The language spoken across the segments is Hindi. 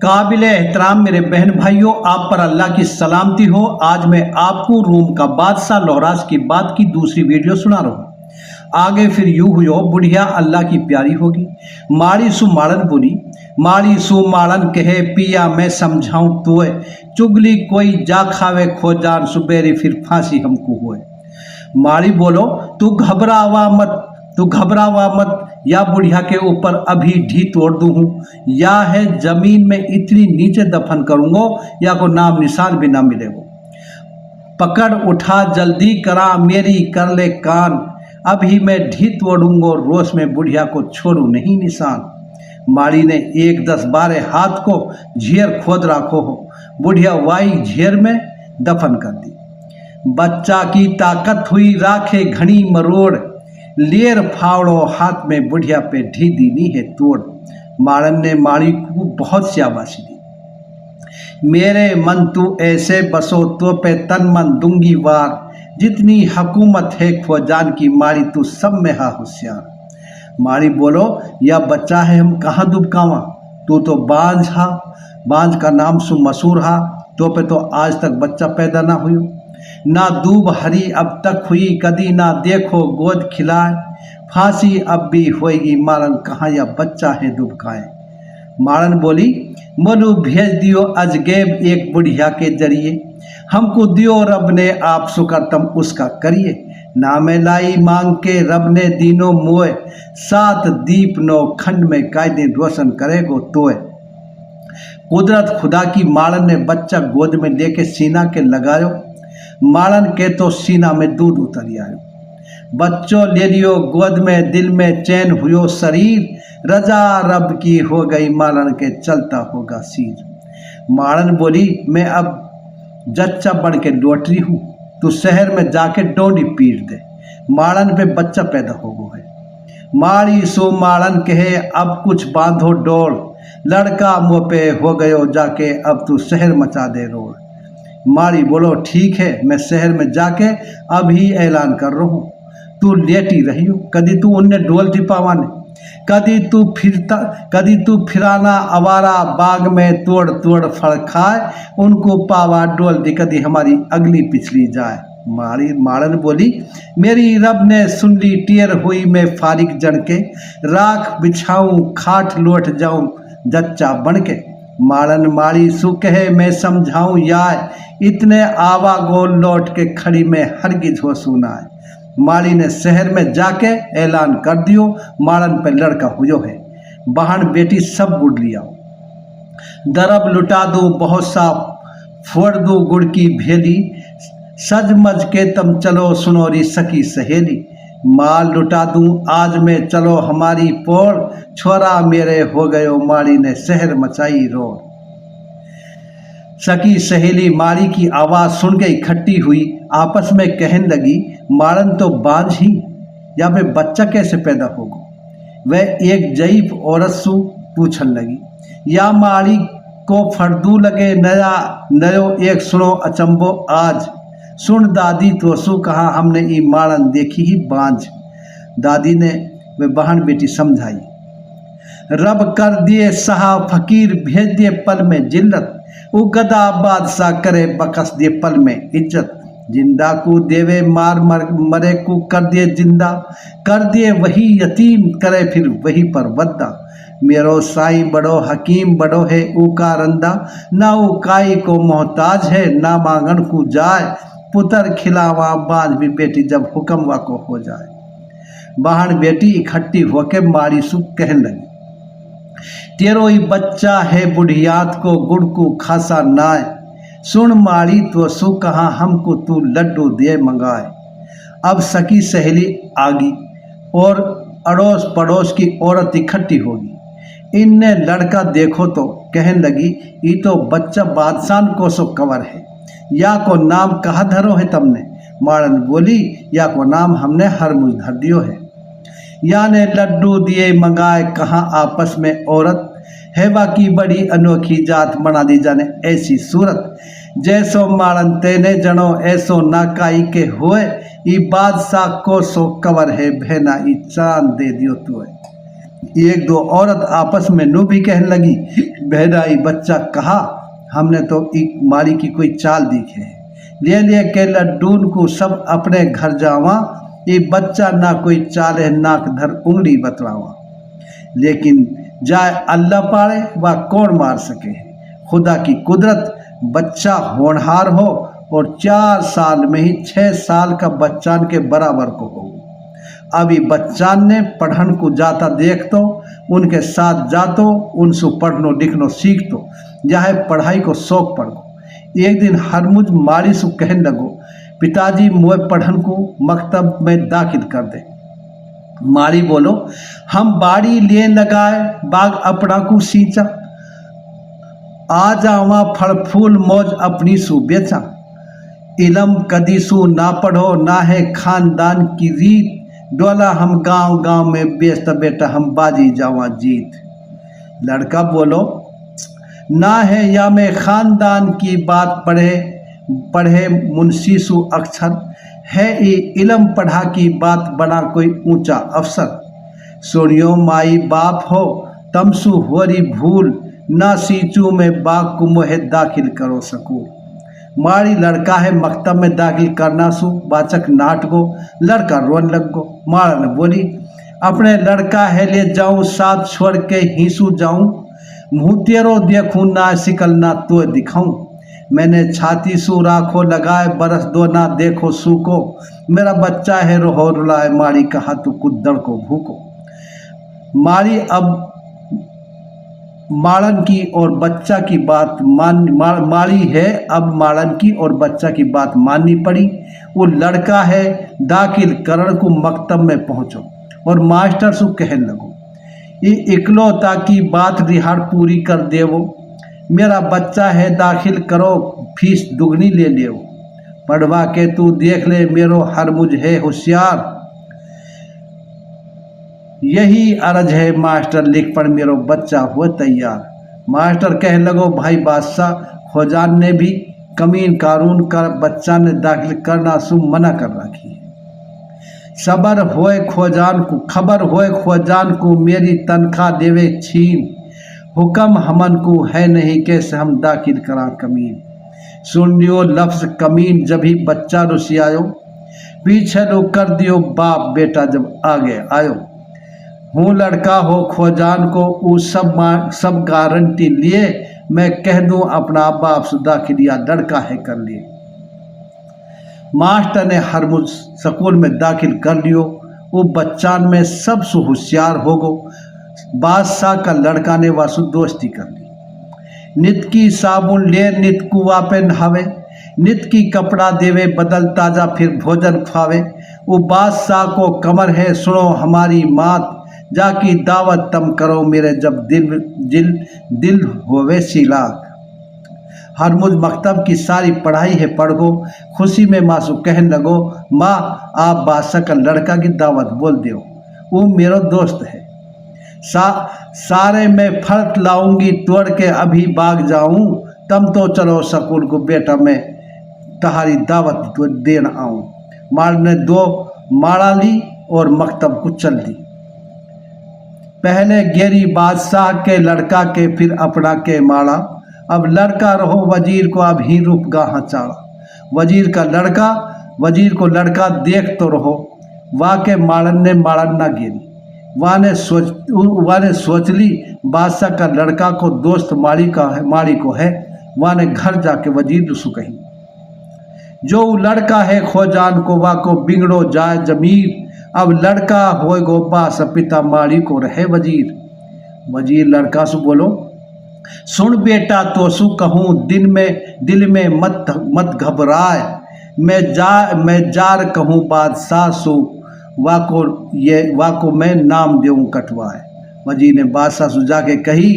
काबिल एहतराम मेरे बहन भाइयों, आप पर अल्लाह की सलामती हो। आज मैं आपको रूम का बादशाह लोहराज की बात की दूसरी वीडियो सुना रहा हूँ। आगे फिर यूं हुयो, बुढ़िया अल्लाह की प्यारी होगी। माड़ी सु माड़न बोली, माड़ी सु माड़न कहे पिया मैं समझाऊं तोए, चुगली कोई जा खावे खोजान सुबेरी फिर फांसी हमको होए। माड़ी बोलो तू घबरावा मत, तू घबरावा मत, या बुढ़िया के ऊपर अभी ढी तोड़ दूँ हूँ, या है जमीन में इतनी नीचे दफन करूँगो या को नाम निशान भी ना मिलेगो। पकड़ उठा जल्दी करा मेरी कर ले कान, अभी मैं ढी तोड़ूंगो रोश में बुढ़िया को छोड़ू नहीं निशान। माड़ी ने 1 10 12 हाथ को झेर खोद राखो हो, बुढ़िया वाई झेर में दफन कर दी। बच्चा की ताकत हुई राखे घनी मरोड़, लेर फावड़ो हाथ में बुढ़िया पे ढी दीनी है तोड़। माड़न ने माड़ी को बहुत शाबाशी दी। मेरे मन तू ऐसे बसो तो पे तन मन दूंगी वार, जितनी हकूमत है खोजान की माड़ी तू सब में हा होशियार। माड़ी बोलो या बच्चा है हम कहाँ दुबकावा, तू तो बांझ हा, बांझ का नाम सु मशहूर हा, तो पे तो आज तक बच्चा पैदा ना हुई। ना दूब हरी अब तक हुई कदी, ना देखो गोद खिलाए, फांसी अब भी होएगी मारन कहाँ या बच्चा है दुबकाए। मारन बोली मनु भेज दियो अजगैब एक बुढ़िया के जरिए, हमको दियो रब ने आप सुकरतम उसका करिए। नामे लाई मांग के रब ने दीनों मोए, 7 दीप 9 खंड में कायदे रोशन करेगो तोए। कुदरत खुदा की माड़न ने बच्चा गोद में लेके सीना के लगायो, माड़न के तो सीना में दूध उतर आयो। बच्चों ले लियो गोद में दिल में चैन हुयो शरीर, रजा रब की हो गई माड़न के चलता होगा सिर। माड़न बोली मैं अब जच्चा बन के लौट रही हूँ, तू शहर में जाके डोंडी पीट दे, माड़न पे बच्चा पैदा हो गो है। माड़ी सो माड़न कहे अब कुछ बांधो डोर, लड़का मुँह पे हो गयो जाके अब तू शहर मचा दे रोड। माड़ी बोलो ठीक है मैं शहर में जाके अभी ऐलान कर रहा हूँ, तू लेटी रही हो कदी तू उन्हें डोल टिपावाने, कदी तू फिराना आवारा बाग में तोड़ तोड़ फड़ खाए, उनको पावा डोल दी कदी हमारी अगली पिछली जाए। माड़न बोली मेरी रब ने सुन ली टेर हुई मैं फारिग जन के, राख बिछाऊं खाट लौट जाऊं जच्चा बन के। माड़न माड़ी सु कहे मैं समझाऊं याय, इतने आवा गोल लौट के खड़ी में हरगिज हो सुनाए। माड़ी ने शहर में जाके ऐलान कर दियो माड़न पे लड़का हुयो है, बहन बेटी सब गुड़ लिया, दरब लुटा दूं बहुत सा फोड़ दूं गुड़ की भेली, सज मज के तम चलो सुनोरी सकी सहेली। माल लुटा दूं आज में चलो हमारी पोर, छोरा मेरे हो गयो माड़ी ने शहर मचाई रोड। सकी सहेली माड़ी की आवाज़ सुन के इकट्ठी हुई, आपस में कहने लगी माड़न तो बांझ ही, या वे बच्चा कैसे पैदा होगा। वह एक जईफ औरत सु पूछन लगी, या माड़ी को फर्दू लगे नया नयो एक सुनो अचंबो आज, सुन दादी तो सु कहा हमने ई माड़न देखी ही बांझ। दादी ने वे बहन बेटी समझाई, रब कर दिए सहा फकीर भेज दिए पल में जिल्लत, वो गदा बादशाह करे बकस दिए पल में इज्जत। जिंदा को देवे मार मरे को कर दिए जिंदा, कर दिए वही यतीम करे फिर वही पर वद्दा। मेरो साईं बड़ो हकीम बड़ो है ऊका रंदा, ना उकाई को मोहताज है ना मांगन को जाए, पुत्र खिलावा बाज भी बेटी जब हुक्म को हो जाए। बहन बेटी इकट्ठी होके माड़ी सु कहने लगी, तेरो ही बच्चा है बुढ़ियात को गुड़ को खासा नाय, सुन माड़ी तो सु कहा हमको तू लड्डू दे मंगाए। अब सकी सहेली आगी और अड़ोस पड़ोस की औरत इकट्ठी होगी, इनने लड़का देखो तो कहने लगी ये तो बच्चा बादशाह को सो कवर है, या को नाम कहा धरो है तुमने। माड़न बोली या को नाम हमने हरमुज धर दियो है। या ने लड्डू दिए मंगाए कहाँ आपस में औरत, हेवा की बड़ी अनोखी जात बना दी जाने ऐसी सूरत, जैसो माड़न तेने जनो ऐसो नाकाई के होए, ई बादशाह को सो कवर है भेना ई चांद दे दियो तो है। एक दो औरत आपस में नो भी कहने लगी, बहनाई बच्चा कहा, हमने तो एक मारी की कोई चाल दिखे है, ले ले के लड्डून को सब अपने घर जावा, ये बच्चा ना कोई चाल है नाक धर उंगली बतलावा। लेकिन जाए अल्लाह पाड़े व कौन मार सके, खुदा की कुदरत, बच्चा होनहार हो और 4 साल में ही 6 साल का बच्चान के बराबर को हो। अभी बच्चान ने पढ़न को जाता देख तो उनके साथ जातो, उनसे पढ़नो लिखनो सीख तो, चाहे पढ़ाई को शौक पढ़ो। एक दिन हरमुज मारी सु कहने लगो, पिताजी मोए पढ़न को मकतब में दाखिल कर दे। मारी बोलो, हम बाड़ी ले लगाए बाग अपना को सींचा, आ जावा फल फूल मौज अपनी सु बेचा। इलम कदी सु ना पढ़ो ना है खानदान की रीत, डोला हम गांव गांव में बेचता बेटा हम बाजी जावा जीत। लड़का बोलो, ना है या में खानदान की बात पढ़े पढ़े मुंशी सु अक्षर, है ये इलम पढ़ा की बात बना कोई ऊंचा अफसर। सुनियो माई बाप हो तमसु होरी भूल, ना सीचू में बाग को मोहे दाखिल करो सकूल। मारी लड़का है मकतब में दाखिल करना सु बाचक नाट गो, लड़का रोन लग गो। मारा ने बोली, अपने लड़का है ले जाऊं साथ छोड़ के हिंसू जाऊं, मुँह तेरो देखूं ना सिकल ना तो दिखाऊं। मैंने छाती सु राखो लगाए बरस दो ना देखो सूको, मेरा बच्चा है रोहो रुलाए मारी कहा तू कुद्दड़ को भूको। मारी अब माड़न की और बच्चा की बात मारी है, अब माड़न की और बच्चा की बात माननी पड़ी। वो लड़का है दाखिल करण को मकतब में पहुंचो और मास्टर सु कहने लगो, ये इकलौता की बात रिहाड़ पूरी कर देवो, मेरा बच्चा है दाखिल करो फीस दुगनी ले ले, पढ़वा के तू देख ले मेरो हरमुज है होशियार। यही अर्ज है मास्टर लिख पर मेरो बच्चा हुआ तैयार। मास्टर कह लगो, भाई बादशाह खोजान ने भी कमीन कानून का बच्चा ने दाखिल करना सु मना कर रखी है। सबर होए खोजान को, खबर होए खोजान को, मेरी तनख्वाह देवे छीन, हुक्म हमन को है नहीं कैसे हम दाखिल करा कमीन। सुन लियो लफ्ज कमीन जब ही बच्चा रुसियायो, पीछे लो कर दियो बाप बेटा जब आगे आयो। हूँ लड़का हो खोजान को ऊ सब गारंटी लिए, मैं कह दूं अपना बाप से दाखिलिया लड़का है कर लिए। मास्टर ने हरमुज स्कूल में दाखिल कर लियो, वो बच्चान में सबसे होशियार हो गो। बादशाह का लड़का ने वासु दोस्ती कर ली। नित की साबुन ले नित कुआ पे नहावे, नित की कपड़ा देवे बदल ताजा फिर भोजन खावे। वो बादशाह को कमर है सुनो हमारी मात, जाकी दावत तम करो मेरे जब दिल होवे सीलाक। हरमुज मकतब की सारी पढ़ाई है पढ़ गो, खुशी में मासू कहने लगो, माँ आप बादशाह का लड़का की दावत बोल दियो, वो मेरा दोस्त है। सारे में फर्क लाऊंगी तोड़ के अभी भाग जाऊं, तम तो चलो स्कूल को बेटा मैं तुम्हारी दावत तो देना आऊं। मार ने 2 माड़ा ली और मकतब को चल दी। पहले गेरी बादशाह के लड़का के फिर अपना के माड़ा, अब लड़का रहो वजीर को अब ही रूप गाहा चाड़ा। वजीर को लड़का देख तो रहो, वाह के माड़न ने माड़न ना गिरी। वाने सोच ली बादशाह का लड़का को दोस्त माड़ी को है, वाने घर जाके वजीर सु कही, जो लड़का है खोजान को वा को बिगड़ो जाए जमीर, अब लड़का हो गो बास पिता माड़ी को रहे वजीर। वजीर लड़का सु बोलो, सुन बेटा तो सु कहूँ दिल में मत घबराए, मैं जार कहूँ बादशाह सु वाको मैं नाम देऊँ कटवाए। वजीर ने बादशाह सु जाके कही,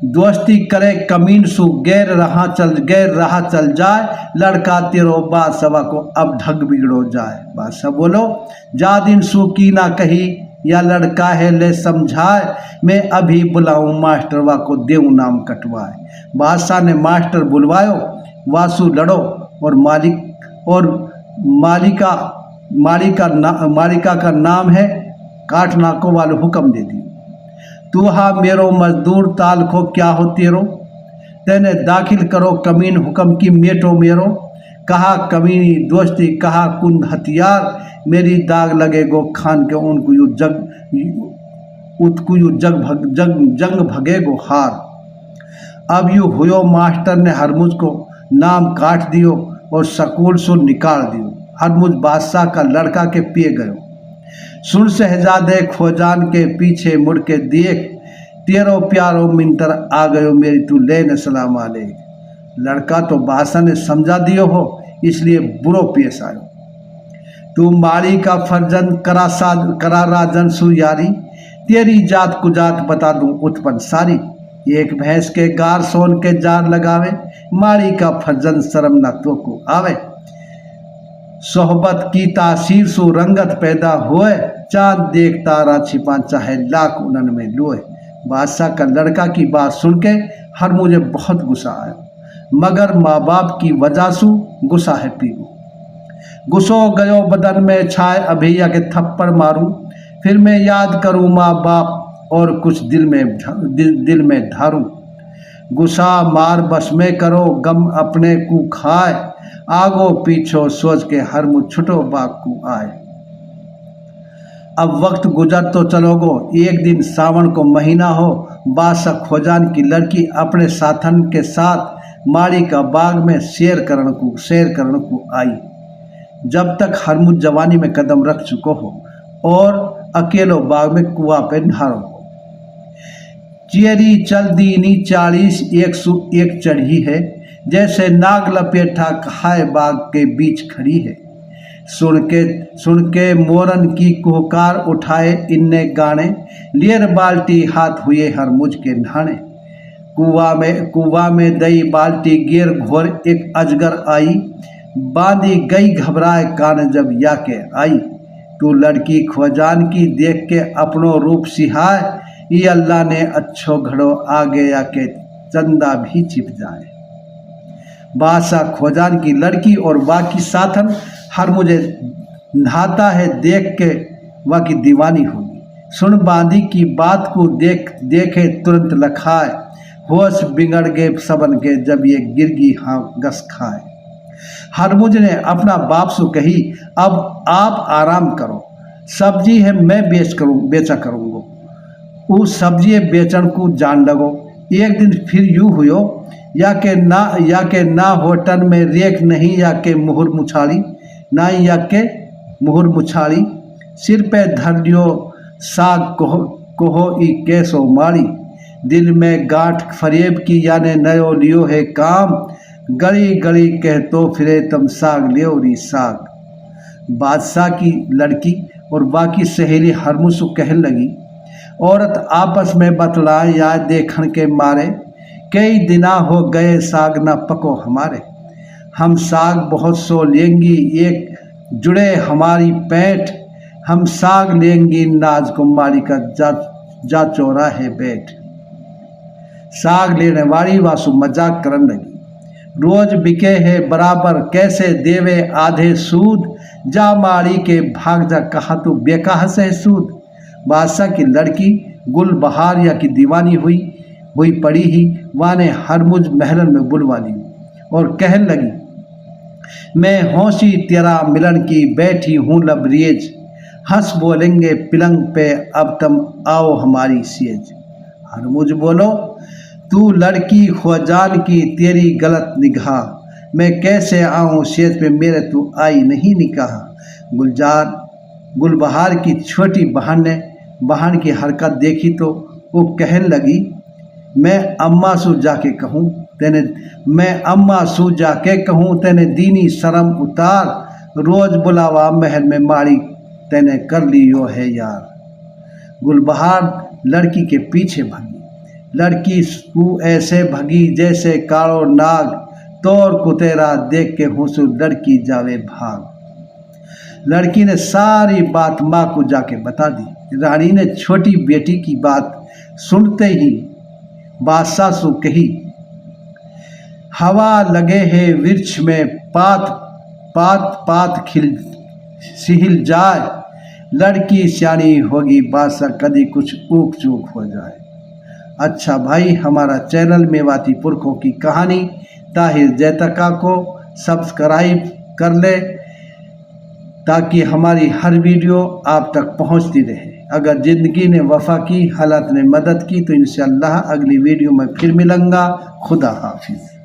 दोस्ती करे कमीन सु गैर रहा चल जाए, लड़का तेरो बादशाह को अब ढग बिगड़ो जाए। बादशाह बोलो, जा दिन सु की ना कही या लड़का है ले समझाए, मैं अभी बुलाऊं मास्टर वा को देऊं नाम कटवाए। बादशाह ने मास्टर बुलवायो, वासु लड़ो और मालिका का नाम है काटना को वाले हुक्म दे दी। तू हा मेरो मजदूर ताल को क्या हो तेरो, तेने दाखिल करो कमीन हुक्म की मेटो मेरो, कहा कमीनी दोस्ती कहा कुंद हथियार, मेरी दाग लगे गो खान के उनको यू जंग भगे गो हार। अब यू हुयो मास्टर ने हरमुज को नाम काट दियो और स्कूल से निकाल दियो। हरमुज बादशाह का लड़का के पिए गयो। सुन शहजादे खोजान के पीछे मुड़ के देख, तेरो प्यारो मिंतर आ गयो मेरी तू लेने सलाम आले। लड़का तो बादशाह ने समझा दियो हो इसलिए बुरो पेश आयो। तू माली का फर्जन करा राजन सुयारी, तेरी जात कुजात बता दूं उत्पन्न सारी। एक भैंस के गार सोन के जार लगावे, माली का फर्जन शर्म न तो को आवे। सोहबत की तासीर सु रंगत पैदा होए, चांद देख तारा छिपा चाहे लाख उनन में लोए। बादशाह का लड़का की बात सुन के हर मुझे बहुत गुस्सा आया, मगर माँ बाप की वजह से गुस्सा है पीगो। गुस्सो गयो बदन में छाए अभैया के थप्पड़ मारूं, फिर मैं याद करूं माँ बाप और कुछ दिल में धारूं। गुस्सा मार बस में करो गम अपने को खाए, आगो पीछो सोच के हर मुझ छुटो बाग को आए। अब वक्त गुजर तो चलोगो, एक दिन सावन को महीना हो, बादशाह खोजान की लड़की अपने साथन के साथ माड़ी का बाग में सैर करण को आई। जब तक हरमुज जवानी में कदम रख चुको हो और अकेलो बाग में कुआ पे नहारो हो। चियरी चल दीनी 40-101 चढ़ी है, जैसे नाग लपेटा खाए बाग के बीच खड़ी है। सुन के मोरन की कुहकार उठाए इन्ने गाने, लियर बाल्टी हाथ हुए हरमुज के नहाने। कुआ में दई बाल्टी गिर घोर एक अजगर आई, बांधी गई घबराए कान जब या के आई। तू लड़की खोजान की देख के अपनो रूप सिहाय, ये अल्लाह ने अच्छो घड़ो आगे आके चंदा भी छिप जाए। बादशाह खोजान की लड़की और बाकी साथन हर मुझे नहाता है देख के वाकी दीवानी होगी। सुन बांधी की बात को देखे तुरंत लखाए, होश बिगड़ गए सबन के जब ये गिरगी हाँ गस खाए। हरमुज ने अपना बाप से कही, अब आप आराम करो, सब्जी है मैं बेचा करूँगा। उस सब्जी बेचन को जान लगो। एक दिन फिर यूँ हुयो, या के ना होटल में रेख नहीं या के मुहर मुछाड़ी, सिर पे धर लियो साग कोहो ई कैसो मारी। दिल में गांठ फरेब की याने नयो लियो है काम, गली गली कहतो फिरे तम साग लियो री साग। बादशाह की लड़की और बाकी सहेली हरमुज को कहने लगी, औरत आपस में बतलाए या देखन के मारे, कई दिना हो गए साग ना पको हमारे। हम साग बहुत सो लेंगी एक जुड़े हमारी पैंठ, हम साग लेंगी नाज कुमारी का जा चोरा है बैठ। साग लेने वाली वासु मजाक करन लगी, रोज बिके है बराबर कैसे देवे आधे सूद, जा माड़ी के भाग जा कहा तो बेकाह से सूद। बादशाह की लड़की गुलबहार या की दीवानी हुई पड़ी ही वाने हरमुज महलन में बुलवा ली और कहने लगी, मैं होशी तेरा मिलन की बैठी हूँ लबरेज, हंस बोलेंगे पिलंग पे अब तुम आओ हमारी सेज। हरमुज बोलो, तू लड़की खोजान की तेरी गलत निगाह, मैं कैसे आऊँ सेज पे मेरे तू आई नहीं निकाह। गुलबहार की छोटी बहन की हरकत देखी तो वो कहने लगी, मैं अम्मा सु जाके कहूँ तेने दीनी शर्म उतार, रोज बुलावा महल में मारी तेने कर लियो है यार। गुलबहार लड़की के पीछे भगी, लड़की तू ऐसे भगी जैसे कालो नाग, तोर कुतेरा देख के हुसु लड़की जावे भाग। लड़की ने सारी बात माँ को जाके बता दी। रानी ने छोटी बेटी की बात सुनते ही बादशाह से कही, हवा लगे है वृक्ष में पात सिहिल जाए, लड़की सियानी होगी बादशाह कभी कुछ ऊक चूक हो जाए। अच्छा भाई, हमारा चैनल मेवाती पुरखों की कहानी ताहिर जैतका को सब्सक्राइब कर ले ताकि हमारी हर वीडियो आप तक पहुंचती रहे। अगर ज़िंदगी ने वफा की, हालात ने मदद की तो इंशाअल्लाह अगली वीडियो में फिर मिलूँगा। खुदा हाफिज़।